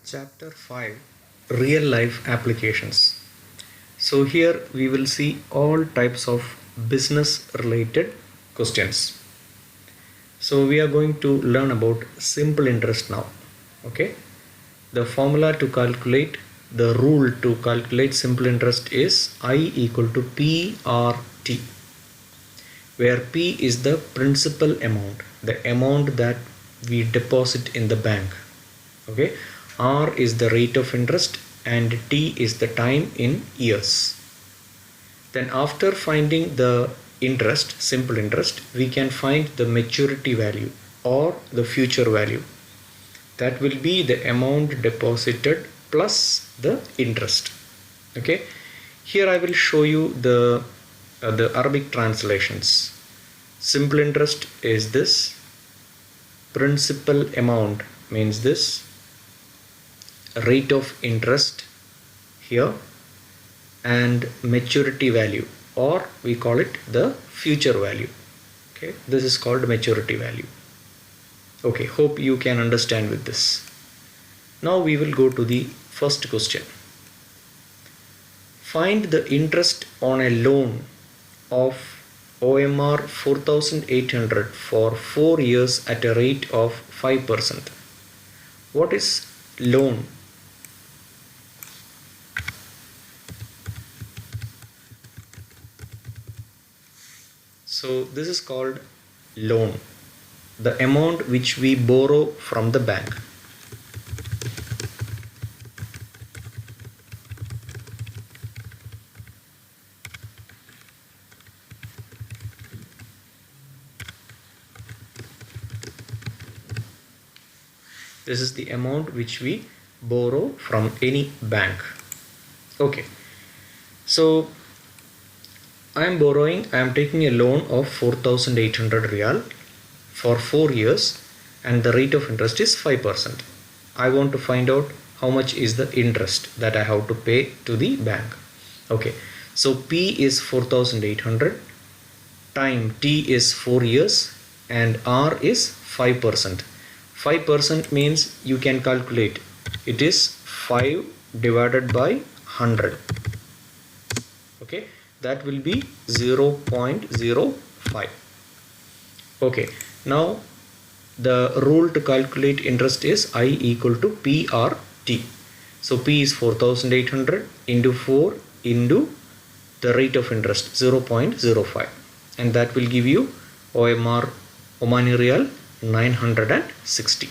Chapter 5, Real Life Applications. So here we will see all types of business related questions. So we are going to learn about simple interest now. Okay. The formula to calculate, the rule to calculate simple interest is I equal to PRT, where P is the principal amount, the amount that we deposit in the bank. Okay. R is the rate of interest and T is the time in years. Then after finding the interest, simple interest, we can find the maturity value or the future value. That will be the amount deposited plus the interest. Okay. Here I will show you the Arabic translations. Simple interest is this. Principal amount means this. Rate of interest here, and maturity value, or we call it the future value. Okay, this is called maturity value. Okay, hope you can understand with this. Now we will go to the first question. Find the interest on a loan of OMR 4800 for 4 years at a rate of 5%. What is loan? So this is called loan, the amount which we borrow from the bank. This is the amount which we borrow from any bank. Okay, so I am taking a loan of 4800 Riyal for 4 years and the rate of interest is 5%. I want to find out how much is the interest that I have to pay to the bank. Okay, so P is 4800, time T is 4 years and R is 5%. 5% means you can calculate, it is 5 divided by 100. Okay, that will be 0.05. okay, now the rule to calculate interest is I equal to PRT. So P is 4800 into 4 into the rate of interest 0.05, and that will give you OMR Omani Riyal 960.